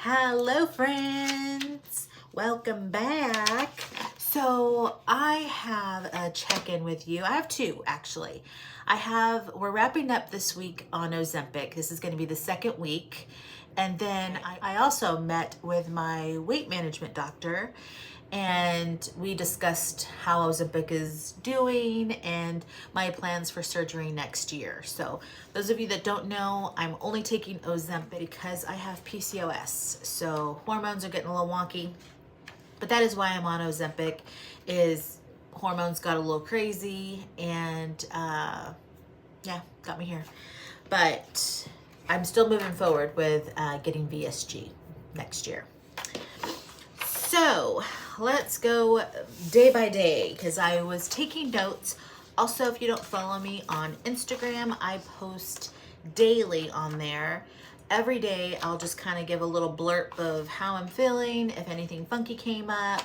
Hello friends, welcome back. So I have a check-in with you. I have two actually. We're wrapping up this week on Ozempic. This is going to be the second week. And then I also met with my weight management doctor and we discussed how Ozempic is doing and my plans for surgery next year. So those of you that don't know, I'm only taking Ozempic because I have PCOS. So hormones are getting a little wonky, but that is why I'm on Ozempic, is hormones got a little crazy and yeah, got me here. But I'm still moving forward with getting VSG next year. So let's go day by day because I was taking notes. Also, if you don't follow me on Instagram, I post daily on there. Every day I'll just kind of give a little blurb of how I'm feeling, if anything funky came up,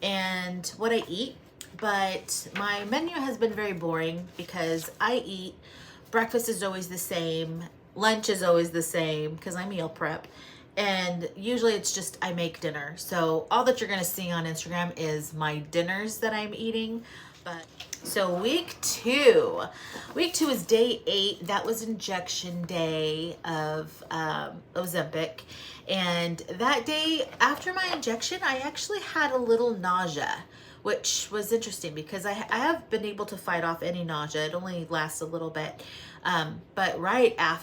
and what I eat. But my menu has been very boring because I eat, breakfast is always the same, lunch is always the same because I meal prep. And usually it's just I make dinner. So all that you're gonna see on Instagram is my dinners that I'm eating. But so week two is day 8. That was injection day of Ozempic. And that day after my injection, I actually had a little nausea, which was interesting because I have been able to fight off any nausea. It only lasts a little bit. But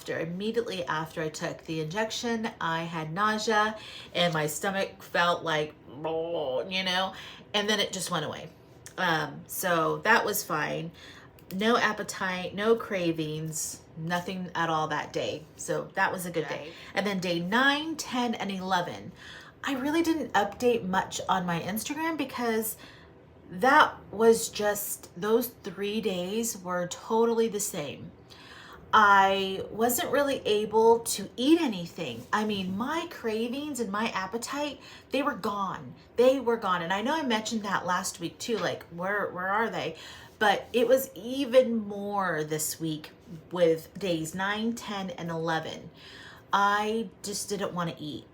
immediately after I took the injection, I had nausea and my stomach felt like, and then it just went away. So that was fine. No appetite, no cravings, nothing at all that day. So that was a good day. And then day 9, 10, and 11, I really didn't update much on my Instagram because that was just, those 3 days were totally the same. I wasn't really able to eat anything. I mean, my cravings and my appetite, they were gone. And I know I mentioned that last week too, like where are they? But it was even more this week with days 9, 10, and 11. I just didn't want to eat.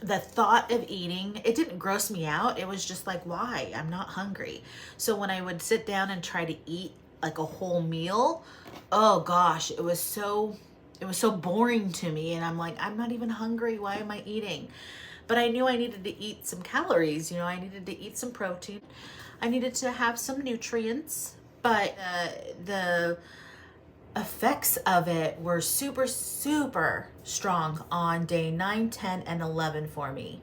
The thought of eating, it didn't gross me out. It was just like, why? I'm not hungry. So when I would sit down and try to eat like a whole meal, oh gosh, it was so boring to me. And I'm like, I'm not even hungry. Why am I eating? But I knew I needed to eat some calories. I needed to eat some protein. I needed to have some nutrients. But the effects of it were super, super strong on day 9, 10, and 11 for me.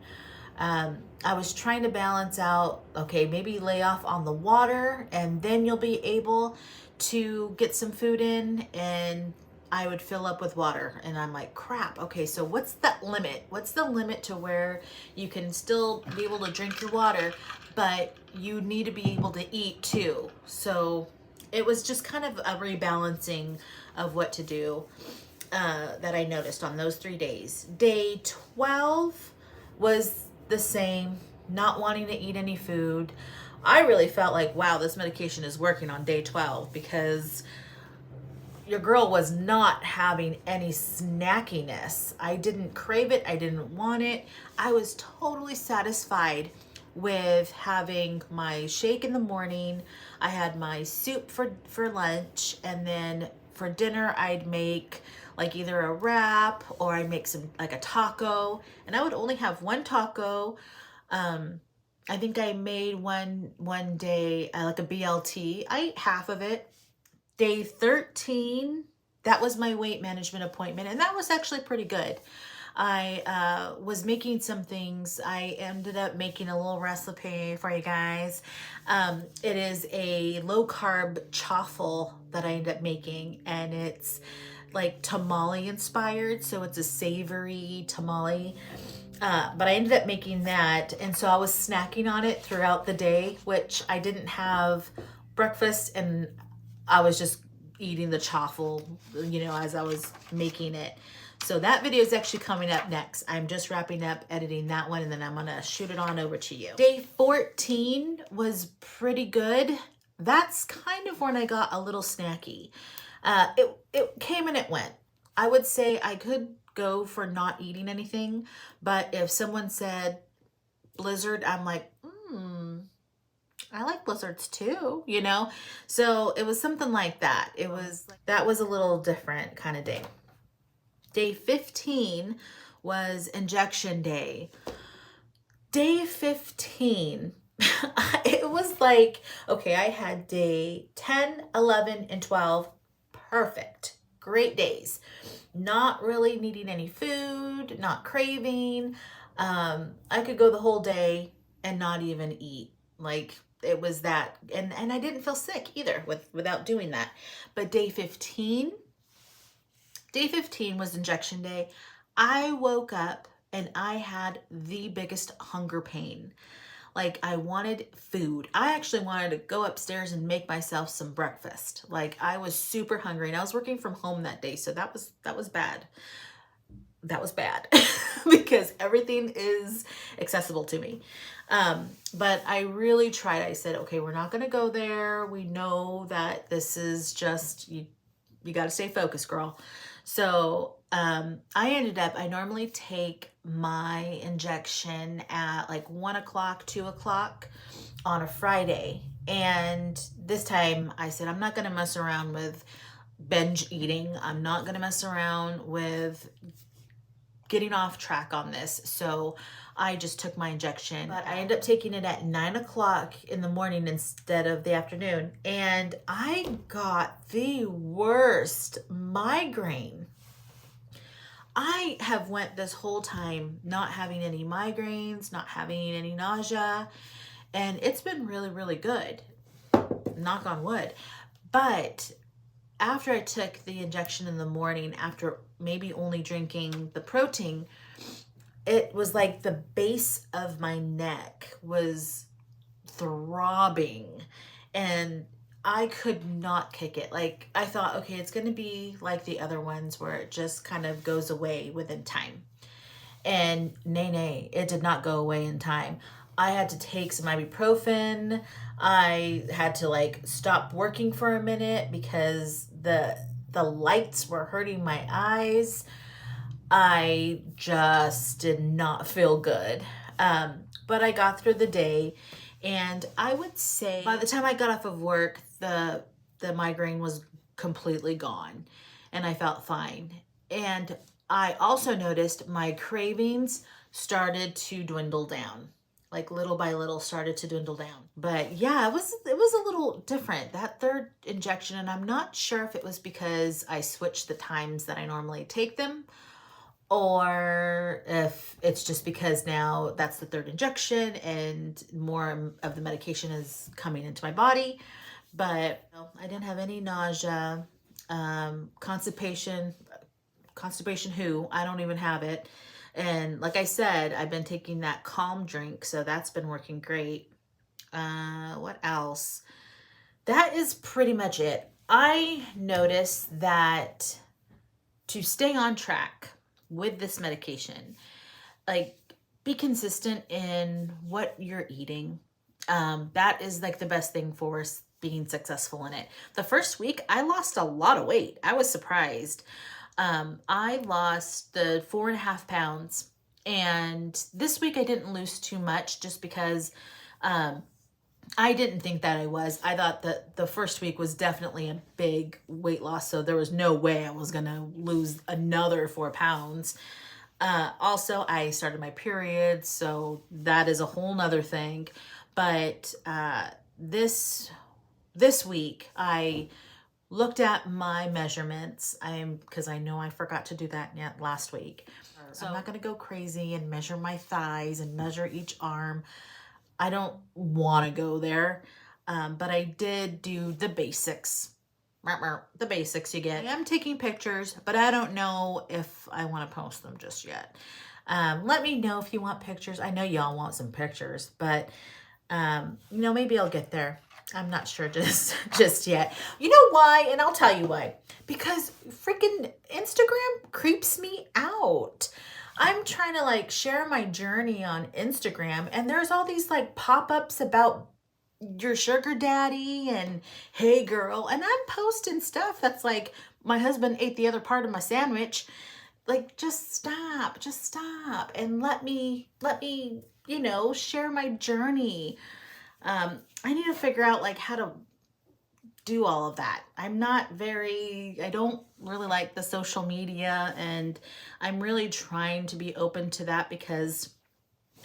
I was trying to balance out, okay, maybe lay off on the water and then you'll be able to get some food in, and I would fill up with water. And I'm like, crap, okay, so what's that limit? What's the limit to where you can still be able to drink your water, but you need to be able to eat too? So it was just kind of a rebalancing of what to do that I noticed on those 3 days. Day 12 was the same, not wanting to eat any food. I really felt like, wow, this medication is working on day 12 because your girl was not having any snackiness. I didn't crave it. I didn't want it. I was totally satisfied with having my shake in the morning. I had my soup for lunch, and then for dinner I'd make like either a wrap or I'd make some like a taco, and I would only have one taco. I think I made one day like a BLT. I ate half of it. Day 13, that was my weight management appointment, and that was actually pretty good. I was making some things. I ended up making a little recipe for you guys. It is a low carb chaffle that I ended up making, and it's like tamale inspired. So it's a savory tamale. But I ended up making that. And so I was snacking on it throughout the day, which I didn't have breakfast, and I was just eating the chaffle, as I was making it. So that video is actually coming up next. I'm just wrapping up editing that one, and then I'm gonna shoot it on over to you. Day 14 was pretty good. That's kind of when I got a little snacky. It came and it went. I would say I could go for not eating anything, but if someone said Blizzard, I'm like, I like blizzards too, you know? So it was something like that. That was a little different kind of day. Day 15 was injection day. Day 15, it was like, okay, I had day 10, 11, and 12. Perfect. Great days. Not really needing any food, not craving. I could go the whole day and not even eat. Like, it was that, and I didn't feel sick either without doing that. But day 15 was injection day. I woke up and I had the biggest hunger pain. Like, I wanted food. I actually wanted to go upstairs and make myself some breakfast. Like, I was super hungry, and I was working from home that day, so that was bad. That was bad because everything is accessible to me. But I really tried. I said, okay, we're not going to go there. We know that this is just, you got to stay focused, girl. So I normally take my injection at like 1 o'clock, 2 o'clock on a Friday. And this time I said, I'm not going to mess around with binge eating. I'm not going to mess around with getting off track on this. So I just took my injection, but I ended up taking it at 9 o'clock in the morning instead of the afternoon. And I got the worst migraine. I have went this whole time not having any migraines, not having any nausea, and it's been really, really good. Knock on wood. But after I took the injection in the morning, after maybe only drinking the protein, it was like the base of my neck was throbbing and I could not kick it. Like, I thought, okay, it's going to be like the other ones where it just kind of goes away within time. And nay, it did not go away in time. I had to take some ibuprofen. I had to like stop working for a minute because the lights were hurting my eyes. I just did not feel good. But I got through the day, and I would say by the time I got off of work, the migraine was completely gone and I felt fine. And I also noticed my cravings started to dwindle down. Like, little by little started to dwindle down. But yeah, it was a little different, that third injection. And I'm not sure if it was because I switched the times that I normally take them, or if it's just because now that's the third injection and more of the medication is coming into my body. But I didn't have any nausea, constipation who, I don't even have it. And like I said, I've been taking that calm drink, so that's been working great. What else? That is pretty much it. I noticed that to stay on track with this medication, like, be consistent in what you're eating. That is like the best thing for us being successful in it. The first week, I lost a lot of weight. I was surprised. I lost the 4.5 pounds, and this week I didn't lose too much just because I didn't think that I was. I thought that the first week was definitely a big weight loss, so there was no way I was gonna lose another 4 pounds. Also, I started my period, so that is a whole nother thing. But this week, I looked at my measurements, because I know I forgot to do that yet last week. So I'm not going to go crazy and measure my thighs and measure each arm. I don't want to go there. But I did do the basics. The basics you get. I am taking pictures, but I don't know if I want to post them just yet. Let me know if you want pictures. I know y'all want some pictures, but maybe I'll get there. I'm not sure just yet. You know why? And I'll tell you why. Because freaking Instagram creeps me out. I'm trying to like share my journey on Instagram, and there's all these like pop-ups about your sugar daddy and hey girl, and I'm posting stuff that's like, my husband ate the other part of my sandwich. like, just stop and let me, you know, share my journey. I need to figure out like how to do all of that. I don't really like the social media, and I'm really trying to be open to that because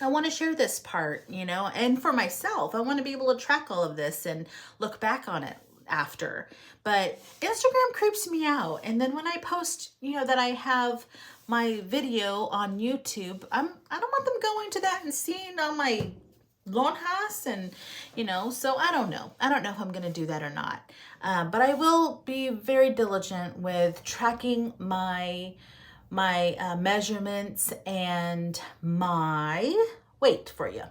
I want to share this part, you know, and for myself, I want to be able to track all of this and look back on it after. But Instagram creeps me out. And then when I post, you know, that I have my video on YouTube, I don't want them going to that and seeing all my lawn house, and you know, so I don't know if I'm gonna do that or not, but I will be very diligent with tracking my measurements and my weight for you.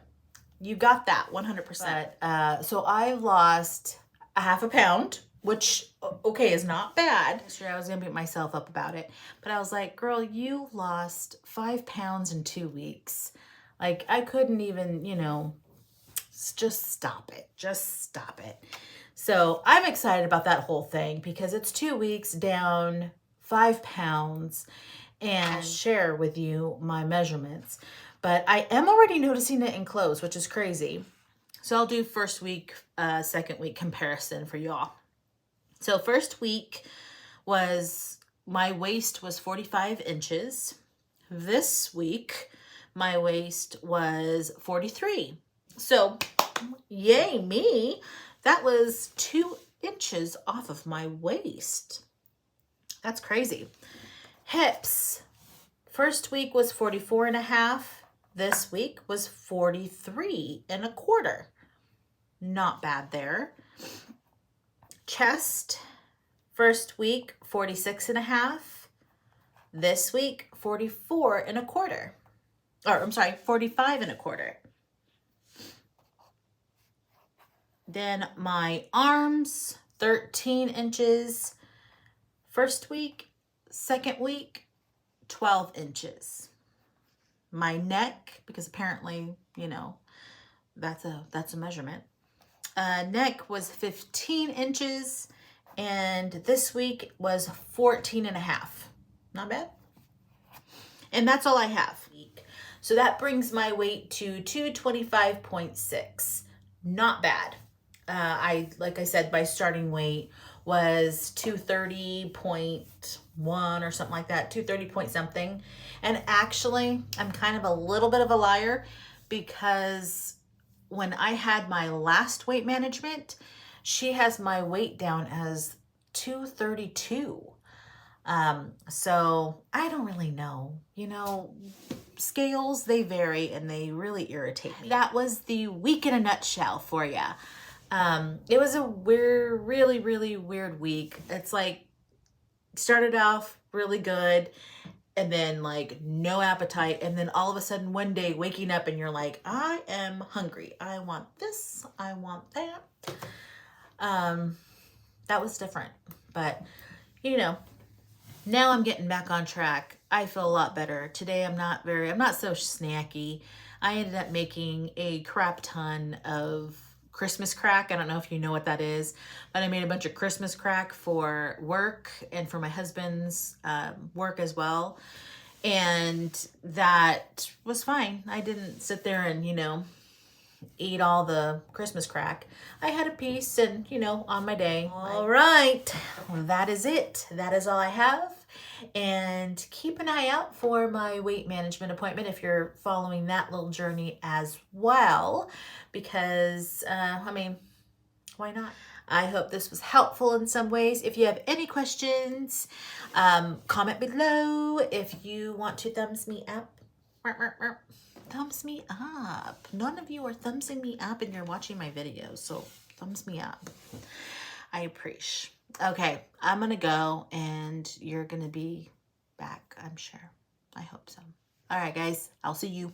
You got that 100%. So I lost a half a pound, which okay is not bad. Yesterday I was gonna beat myself up about it, but I was like, girl, you lost 5 pounds in 2 weeks. Like, I couldn't even, you know, just stop it. So I'm excited about that whole thing because it's 2 weeks down 5 pounds, and I'll share with you my measurements. But I am already noticing it in clothes, which is crazy. So I'll do first week, second week comparison for y'all. So first week was, my waist was 45 inches. This week, my waist was 43. So, yay me, that was 2 inches off of my waist. That's crazy. Hips, first week was 44 and a half. This week was 43 and a quarter. Not bad there. Chest, first week 46 and a half. This week 44 and a quarter. Or I'm sorry, 45 and a quarter. Then my arms, 13 inches. First week, second week, 12 inches. My neck, because apparently, you know, that's a measurement. Neck was 15 inches, and this week was 14 and a half. Not bad. And that's all I have. So that brings my weight to 225.6. Not bad. Like I said, my starting weight was 230.1 or something like that, 230 point something. And actually, I'm kind of a little bit of a liar, because when I had my last weight management, she has my weight down as 232. So I don't really know, you know, scales, they vary and they really irritate me. That was the week in a nutshell for you. It was a really weird week. It's like, started off really good, and then like no appetite, and then all of a sudden one day waking up and you're like, I am hungry. I want this, I want that. That was different, but you know, now I'm getting back on track. I feel a lot better. Today I'm not so snacky. I ended up making a crap ton of Christmas crack. I don't know if you know what that is, but I made a bunch of Christmas crack for work and for my husband's work as well. And that was fine. I didn't sit there and, you know, eat all the Christmas crack. I had a piece and, you know, on my day. All right. Well, that is it. That is all I have. And keep an eye out for my weight management appointment if you're following that little journey as well, because, I mean, why not? I hope this was helpful in some ways. If you have any questions, comment below. If you want to thumbs me up, thumbs me up. None of you are thumbsing me up and you're watching my videos, so thumbs me up. I appreciate. Okay, I'm gonna go and you're gonna be back, I'm sure. I hope so. All right, guys, I'll see you.